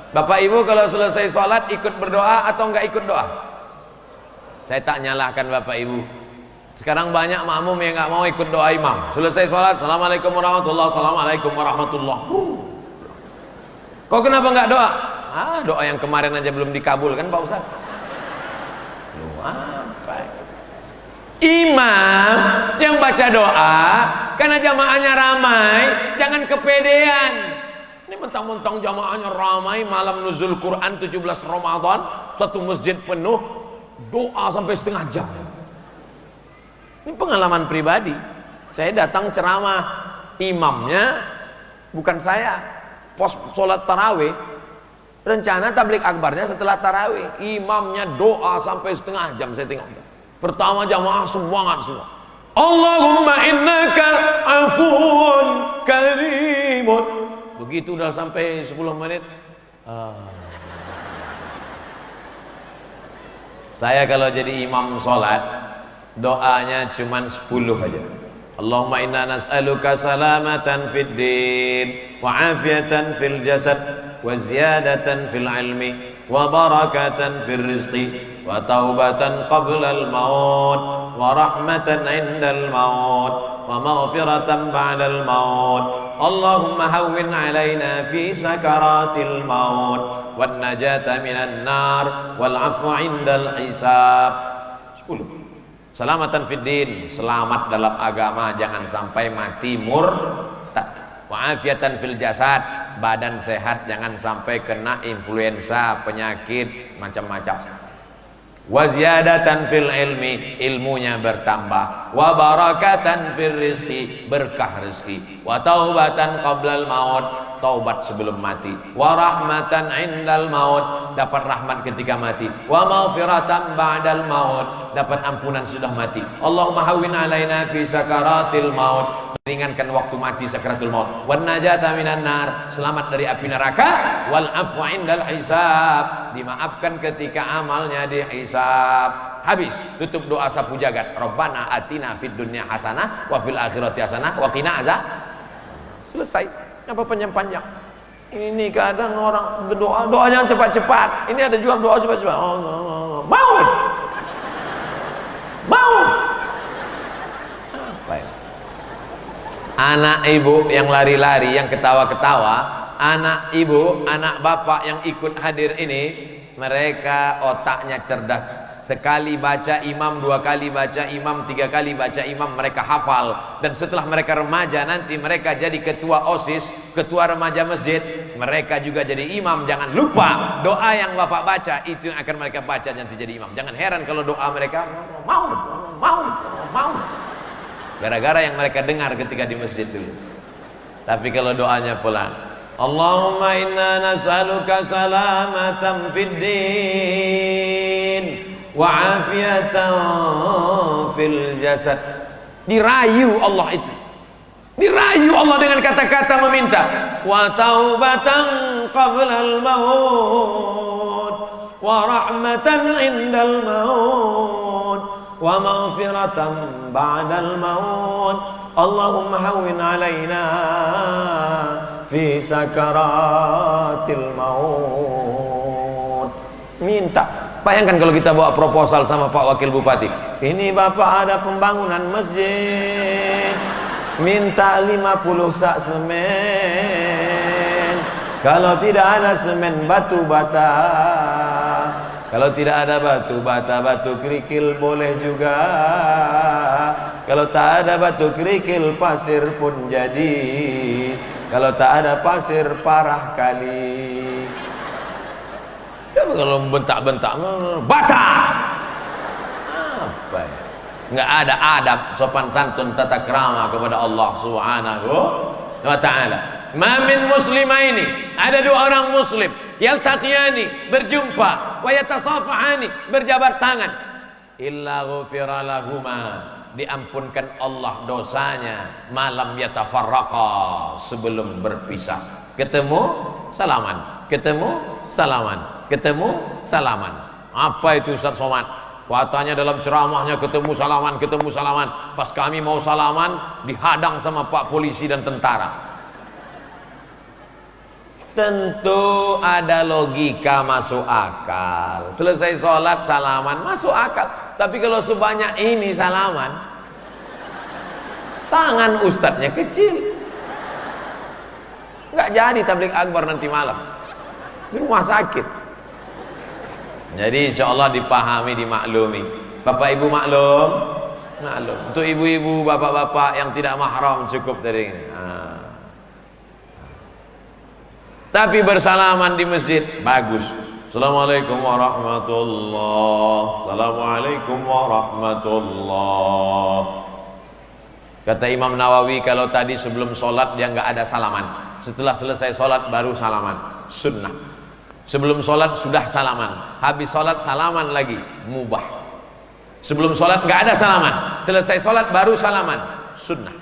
Bapak Ibu kalau selesai sholat ikut berdoa atau enggak ikut doa? Saya tak nyalahkan Bapak Ibu. Sekarang banyak makmum yang enggak mau ikut doa imam. Selesai sholat, assalamualaikum warahmatullahi, assalamualaikum warahmatullahi. Kok kenapa enggak doa? Doa yang kemarin aja belum dikabulkan Pak Ustaz. Apa? Imam yang baca doa karena jamaahnya ramai, jangan kepedean. Ini mentang-mentang jamaahnya ramai, malam nuzul Quran 17 Ramadan, satu masjid penuh, doa sampai setengah jam. Ini pengalaman pribadi. Saya datang ceramah, imamnya bukan saya. Pos sholat tarawih, rencana tablik akbarnya setelah tarawih, imamnya doa sampai setengah jam. Saya tengok pertama jamaah semangat semua, Allahumma innaka afuun karimun. Begitu udah sampai 10 menit, saya kalau jadi imam sholat doanya cuman 10 aja. Allahumma inna nas'aluka salamatan fid din wa afiatan fil jasad wa ziyadatan fil ilmi wa barakatan fil rizqi wa taubatan qabla al maut wa rahmatan indal maut wa maghfiratan ba'dal maut. Allahumma hawwin alaina fi sakaratil maut wan najata minan nar wal afwa indal hisab. 10. Selamatan fid din, selamat dalam agama, jangan sampai mati murtad. Wa afiatan fil jasad, badan sehat, jangan sampai kena influenza, penyakit macam-macam. Wa ziyadatan fil ilmi, ilmunya bertambah. Wa barakatan fil rizqi, berkah rezeki. Wa taubatan qablal maut, taubat sebelum mati. Wa rahmatan indal maut, dapat rahmat ketika mati. Wa maghfiratan ba'dal maut, dapat ampunan sudah mati. Allahumma hawwin alaina fi sakaratil maut, ringankan waktu mati sakaratul maut. Wan najata minan nar, selamat dari api neraka. Wal afwa indal hisab, dimaafkan ketika amalnya dihisab. Habis, tutup doa sapu jagat. Rabbana atina fid dunya hasanah wa fil akhirati hasanah wa qina azab. Selesai. Apa panjang-panjang? Ini kadang orang berdoa, doa jangan cepat-cepat. Ini ada juga doa cepat-cepat. Maut. Apa ya? Anak ibu yang lari-lari, yang ketawa-ketawa, anak ibu, anak bapak yang ikut hadir ini, mereka otaknya cerdas. Sekali baca imam, 2 kali baca imam, 3 kali baca imam, mereka hafal. Dan setelah mereka remaja, nanti mereka jadi ketua OSIS, ketua remaja masjid, mereka juga jadi imam. Jangan lupa, doa yang bapak baca, itu yang akan mereka baca nanti jadi imam. Jangan heran kalau doa mereka mau. Gara-gara yang mereka dengar ketika di masjid dulu. Tapi kalau doanya pelan, Allahumma inna nas'aluka salamatan fid din wa afiatan fil jasad. Dirayu Allah itu, dirayu Allah dengan kata-kata meminta. Wa taubatan qablal maut wa rahmatan indal maut wa maghfiratan ba'dal maut. Allahumma hawwin alaina fi sakaratil maut. Minta. Bayangkan kalau kita bawa proposal sama Pak Wakil Bupati, ini Bapak ada pembangunan masjid, minta 50 sak semen. Kalau tidak ada semen, batu bata. Kalau tidak ada batu bata, batu kerikil boleh juga. Kalau tak ada batu kerikil, pasir pun jadi. Kalau tak ada pasir, parah kali. Kalau bentak-bentak bata, apa ya? Nggak ada adab, sopan santun, tata krama kepada Allah Subhanahu wa ta'ala. Ma min muslimaini, ada 2 orang muslim, yaltaqiyani, berjumpa, wa yatasafahani, berjabat tangan, illa ghufira lahuma, diampunkan Allah dosanya, malam yatafarraqa, sebelum berpisah. Ketemu salaman, ketemu salaman, ketemu salaman. Apa itu Ustaz Somad? Katanya dalam ceramahnya ketemu salaman, ketemu salaman. Pas kami mau salaman, dihadang sama Pak polisi dan tentara. Tentu ada logika masuk akal. Selesai sholat salaman masuk akal. Tapi kalau sebanyak ini salaman, tangan ustadznya kecil, nggak jadi tabligh akbar nanti malam di rumah sakit. Jadi insya Allah dipahami, dimaklumi. Bapak ibu maklum, maklum. Untuk ibu-ibu, bapak-bapak yang tidak mahram cukup dari ini. Tapi bersalaman di masjid bagus. Assalamualaikum warahmatullahi. Assalamualaikum warahmatullahi. Kata Imam Nawawi, kalau tadi sebelum sholat dia nggak ada salaman, setelah selesai sholat baru salaman, sunnah. Sebelum sholat sudah salaman, habis sholat salaman lagi, mubah. Sebelum sholat nggak ada salaman, selesai sholat baru salaman, sunnah.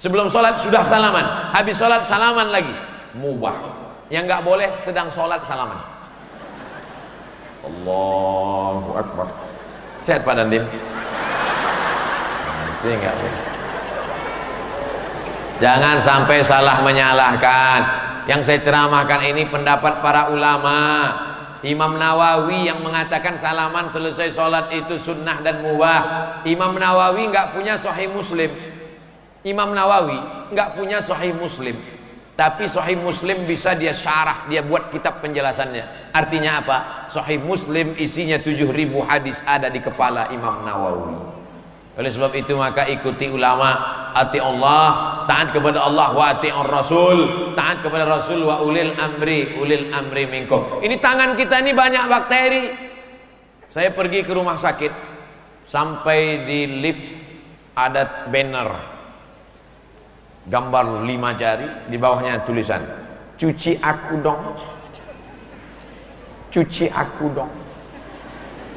Sebelum sholat sudah salaman, habis sholat salaman lagi, mubah. Yang nggak boleh sedang sholat salaman. Allahu Akbar. Sehat Pak Dandim? Itu nggak boleh. Jangan sampai salah menyalahkan. Yang saya ceramahkan ini pendapat para ulama. Imam Nawawi yang mengatakan salaman selesai sholat itu sunnah dan mubah. Imam Nawawi nggak punya Sahih Muslim. Imam Nawawi nggak punya Sahih Muslim. Tapi Sahih Muslim bisa dia syarah, dia buat kitab penjelasannya. Artinya apa? Sahih Muslim isinya 7.000 hadis ada di kepala Imam Nawawi. Oleh sebab itu maka ikuti ulama, ati Allah, taat kepada Allah, wa ati'ur Rasul, taat kepada Rasul, wa ulil amri minkum. Ini tangan kita ini banyak bakteri. Saya pergi ke rumah sakit, sampai di lift ada banner gambar 5 jari, di bawahnya tulisan, cuci aku dong, cuci aku dong.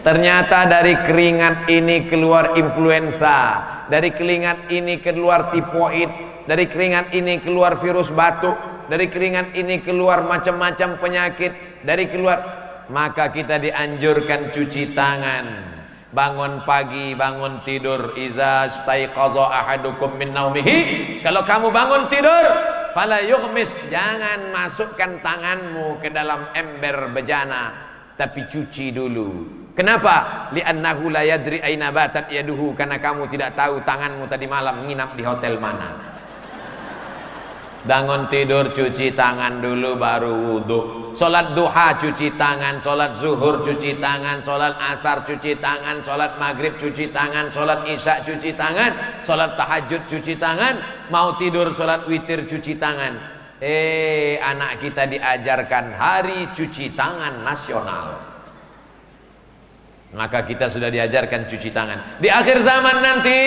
Ternyata dari keringat ini keluar influenza, dari keringat ini keluar tifoid, dari keringat ini keluar virus batuk, dari keringat ini keluar macam-macam penyakit, dari keluar. Maka kita dianjurkan cuci tangan. Bangun pagi, bangun tidur, iza staiqadha ahadukum min naumihi, kalau kamu bangun tidur, fala yughmis, jangan masukkan tanganmu ke dalam ember bejana, tapi cuci dulu. Kenapa? Li'annahu la yadri aina batat yaduhu, karena kamu tidak tahu tanganmu tadi malam nginap di hotel mana. Bangun tidur cuci tangan dulu baru wudu. Salat duha cuci tangan, salat zuhur cuci tangan, salat asar cuci tangan, salat maghrib cuci tangan, salat isya cuci tangan, salat tahajud cuci tangan, mau tidur salat witir cuci tangan. Anak kita diajarkan hari cuci tangan nasional. Maka kita sudah diajarkan cuci tangan. Di akhir zaman nanti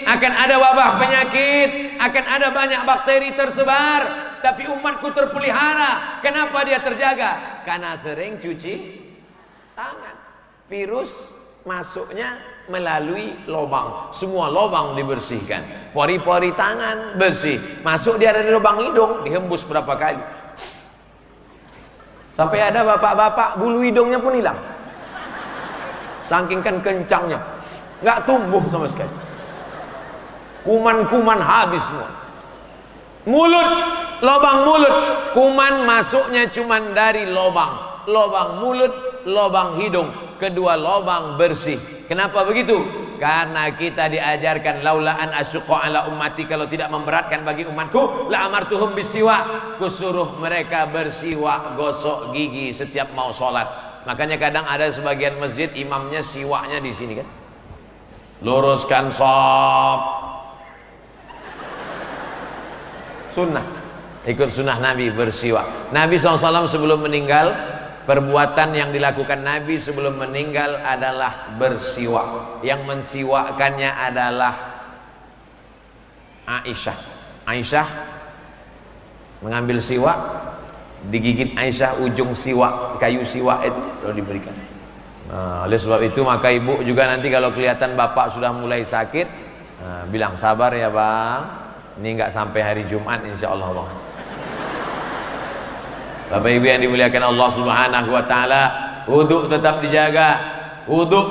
akan ada wabah penyakit, akan ada banyak bakteri tersebar, tapi umatku terpelihara. Kenapa dia terjaga? Karena sering cuci tangan. Virus masuknya melalui lubang, semua lubang dibersihkan. Pori-pori tangan bersih, masuk dia dari lubang hidung, dihembus berapa kali. Sampai ada bapak-bapak bulu hidungnya pun hilang. Saking kan kencangnya, nggak tumbuh sama sekali. Kuman-kuman habis semua. Mulut, lubang mulut, kuman masuknya cuma dari lubang mulut, lubang hidung, kedua lubang bersih. Kenapa begitu? Karena kita diajarkan laula an asyqa ala ummati, kalau tidak memberatkan bagi umatku, la amartuhum bisiwak, kusuruh mereka bersiwak, gosok gigi setiap mau sholat. Makanya kadang ada sebagian masjid imamnya siwaknya di sini kan. Luruskan shaf. Sunnah. Ikut sunnah Nabi bersiwak. Nabi SAW sebelum meninggal, perbuatan yang dilakukan Nabi sebelum meninggal adalah bersiwak. Yang mensiwakkannya adalah Aisyah. Aisyah mengambil siwak, digigit Aisyah ujung siwak, kayu siwak itu lalu diberikan. Oleh sebab itu maka ibu juga nanti kalau kelihatan bapak sudah mulai sakit, bilang sabar ya bang, ini nggak sampai hari Jumat insya Allah bang. Bapak ibu yang dimuliakan Allah Subhanahu Wa Taala, wudu tetap dijaga, wudu.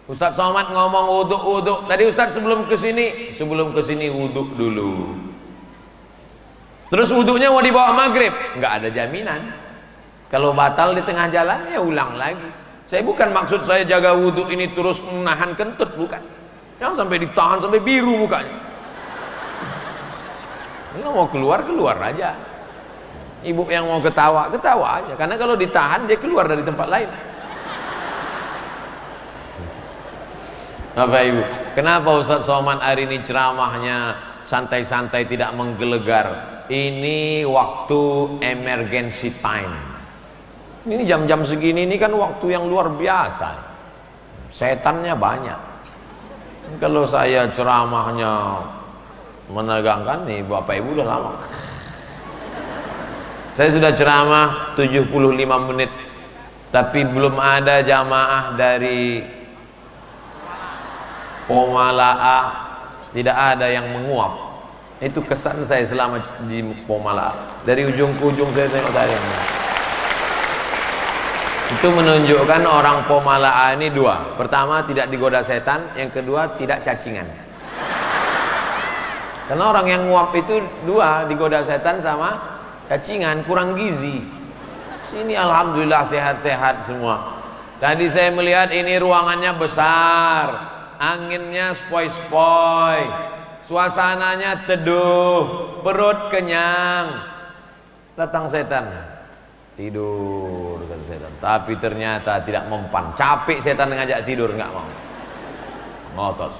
Ustaz Somad ngomong wudu. Tadi Ustaz sebelum kesini wudu dulu. Terus wudhunya mau dibawa maghrib, nggak ada jaminan. Kalau batal di tengah jalan, ya ulang lagi. Saya bukan maksud saya jaga wudhu ini terus menahan kentut, bukan. Jangan sampai ditahan sampai biru mukanya. Kalau mau keluar, keluar aja. Ibu yang mau ketawa, ketawa aja. Karena kalau ditahan, dia keluar dari tempat lain. Bapak Ibu, kenapa Ustaz Somad hari ini ceramahnya santai-santai, tidak menggelegar? Ini waktu emergency time. Ini jam-jam segini ini kan waktu yang luar biasa. Setannya banyak. Kalau saya ceramahnya menegangkan nih, Bapak Ibu udah lama. Saya sudah ceramah 75 menit, tapi belum ada jamaah dari Pomala'a, tidak ada yang menguap. Itu kesan saya selama di Pomala'a. Dari ujung ke ujung saya tengok tadi. Itu menunjukkan orang Pomala'a ini dua. Pertama, tidak digoda setan. Yang kedua, tidak cacingan. Karena orang yang nguap itu dua, digoda setan sama cacingan, kurang gizi. Sini alhamdulillah sehat-sehat semua. Tadi saya melihat ini ruangannya besar, anginnya spoi-spoi, suasananya teduh, perut kenyang. Datang setan, tidur kata setan. Tapi ternyata tidak mempan. Capek setan ngajak tidur, nggak mau. Ngotot.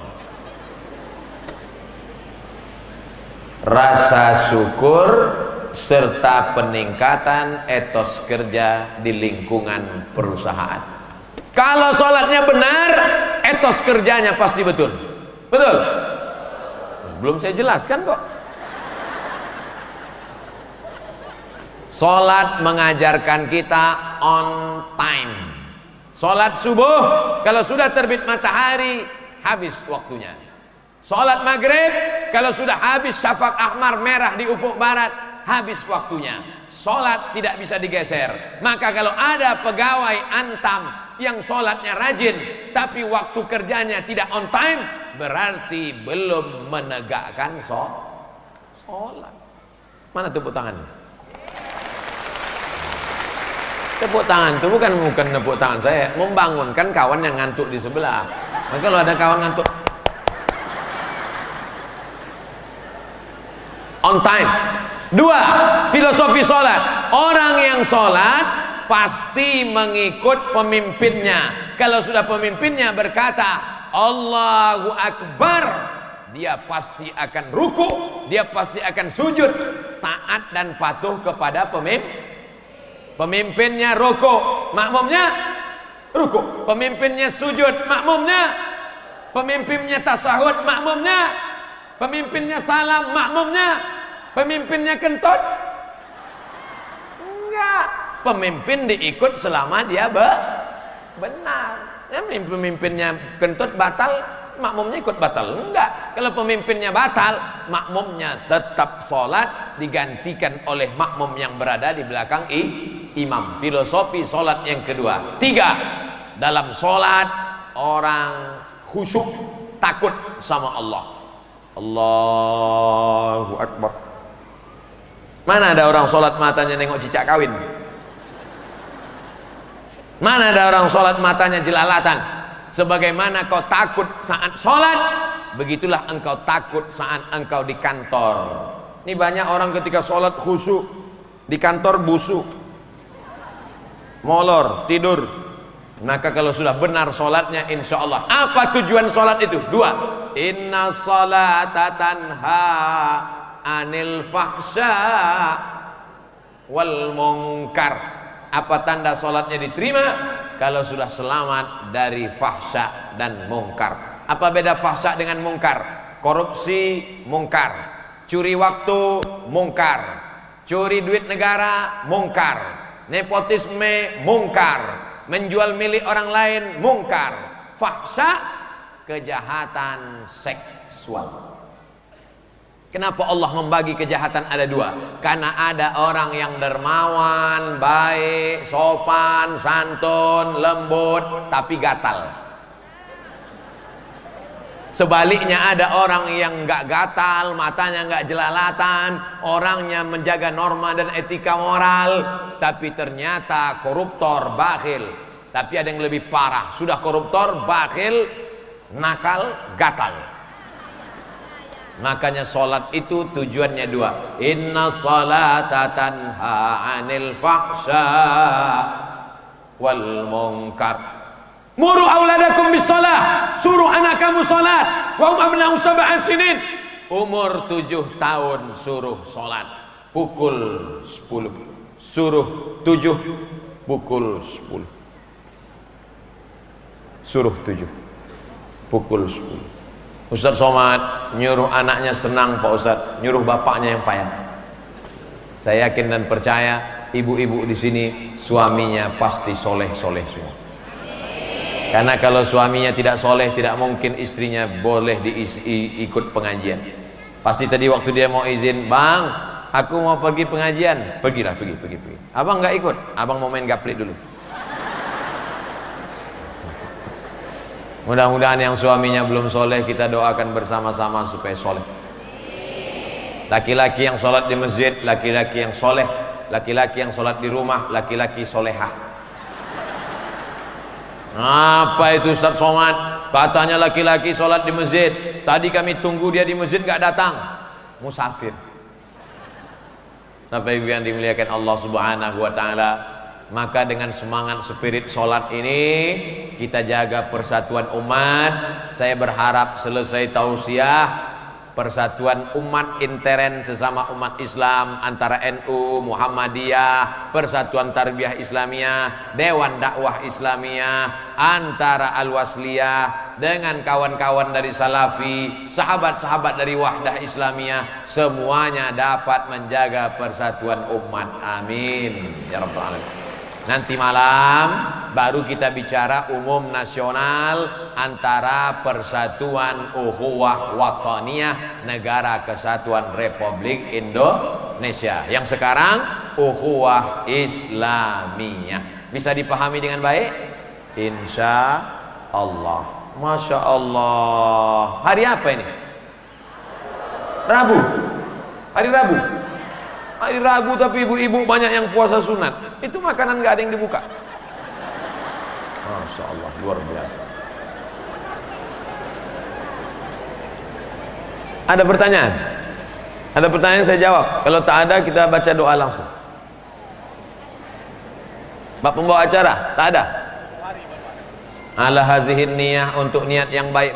Rasa syukur serta peningkatan etos kerja di lingkungan perusahaan. Kalau sholatnya benar, etos kerjanya pasti betul. Betul? Belum saya jelaskan kok. Sholat mengajarkan kita on time. Sholat subuh, kalau sudah terbit matahari, habis waktunya. Sholat maghrib, kalau sudah habis syafaq ahmar merah di ufuk barat, habis waktunya. Sholat tidak bisa digeser. Maka kalau ada pegawai antam yang sholatnya rajin, tapi waktu kerjanya tidak on time, berarti belum menegakkan sholat. Mana tepuk tangan? Tepuk tangan itu bukan tepuk tangan saya, membangunkan kawan yang ngantuk di sebelah. Maka kalau ada kawan ngantuk, on time. Dua, filosofi sholat. Orang yang sholat pasti mengikut pemimpinnya. Kalau sudah pemimpinnya berkata Allahu Akbar, dia pasti akan ruku, dia pasti akan sujud, taat dan patuh kepada pemimpin. Pemimpinnya ruku, makmumnya ruku. Pemimpinnya sujud, makmumnya. Pemimpinnya tasahud, makmumnya. Pemimpinnya salam, makmumnya. Pemimpinnya kentut? Enggak. Pemimpin diikut selama dia benar. Ya, pemimpinnya kentut batal, makmumnya ikut batal? Enggak. Kalau pemimpinnya batal, makmumnya tetap sholat, digantikan oleh makmum yang berada di belakang imam. Filosofi sholat yang kedua. Tiga, dalam sholat orang khusyuk, takut sama Allah. Allahu Akbar. Mana ada orang sholat matanya nengok cicak kawin? Mana ada orang sholat matanya jelalatan? Sebagaimana kau takut saat sholat, begitulah engkau takut saat engkau di kantor. Ini banyak orang ketika sholat khusyuk, di kantor busuk, molor, tidur. Maka kalau sudah benar sholatnya, insya Allah. Apa tujuan sholat itu? Dua. Inna sholata tanha anil fahsya wal munkar. Apa tanda sholatnya diterima? Kalau sudah selamat dari fahsya dan munkar. Apa beda fahsya dengan munkar? Korupsi munkar, curi waktu munkar, curi duit negara munkar, nepotisme munkar, menjual milik orang lain munkar. Fahsya, kejahatan seksual. Kenapa Allah membagi kejahatan ada dua? Karena ada orang yang dermawan, baik, sopan, santun, lembut, tapi gatal. Sebaliknya ada orang yang nggak gatal, matanya nggak jelalatan, orangnya menjaga norma dan etika moral, tapi ternyata koruptor, bakhil. Tapi ada yang lebih parah, sudah koruptor, bakhil, nakal, gatal. Makanya sholat itu tujuannya dua. Inna sholata tanha anil fahsya wal munkar. Muru auladakum bis shalah, suruh anak kamu salat. Wa hum abna'u sab'a sinin. Umur 7 tahun suruh salat. Pukul 10. Suruh 7, pukul 10. Suruh 7, pukul 10. Ustaz Somad nyuruh anaknya senang Pak Ustaz, nyuruh bapaknya yang payah. Saya yakin dan percaya ibu-ibu di sini suaminya pasti soleh-soleh semua. Karena kalau suaminya tidak soleh, tidak mungkin istrinya boleh ikut pengajian. Pasti tadi waktu dia mau izin, bang, aku mau pergi pengajian. Pergilah, pergi. Abang nggak ikut, abang mau main gaplit dulu. Mudah-mudahan yang suaminya belum soleh, kita doakan bersama-sama supaya soleh. Laki-laki yang sholat di masjid, laki-laki yang soleh. Laki-laki yang sholat di rumah, laki-laki solehah. Apa itu Ustaz Somad? Katanya laki-laki sholat di masjid. Tadi kami tunggu dia di masjid gak datang. Musafir. Bapak Ibu yang dimuliakan Allah Subhanahu wa taala, maka dengan semangat spirit sholat ini kita jaga persatuan umat. Saya berharap selesai tausiah, persatuan umat intern sesama umat Islam antara NU, Muhammadiyah, Persatuan Tarbiyah Islamiyah, Dewan Dakwah Islamiyah, antara Al-Wasliyah dengan kawan-kawan dari Salafi, sahabat-sahabat dari Wahdah Islamiyah, semuanya dapat menjaga persatuan umat. Amin ya rabbal alamin. Nanti malam baru kita bicara umum nasional antara Persatuan Ukhuwah Wataniyah Negara Kesatuan Republik Indonesia. Yang sekarang Ukhuwah Islamiyah. Bisa dipahami dengan baik? Insya Allah. Masya Allah. Hari apa ini? Rabu. Hari Rabu. Hari Rabu tapi ibu-ibu banyak yang puasa sunat. Itu makanan gak ada yang dibuka. Masya Allah, luar biasa. Ada pertanyaan? Ada pertanyaan saya jawab. Kalau tak ada kita baca doa langsung. Pak pembawa acara, tak ada? Ala hazihin niyah, untuk niat yang baik.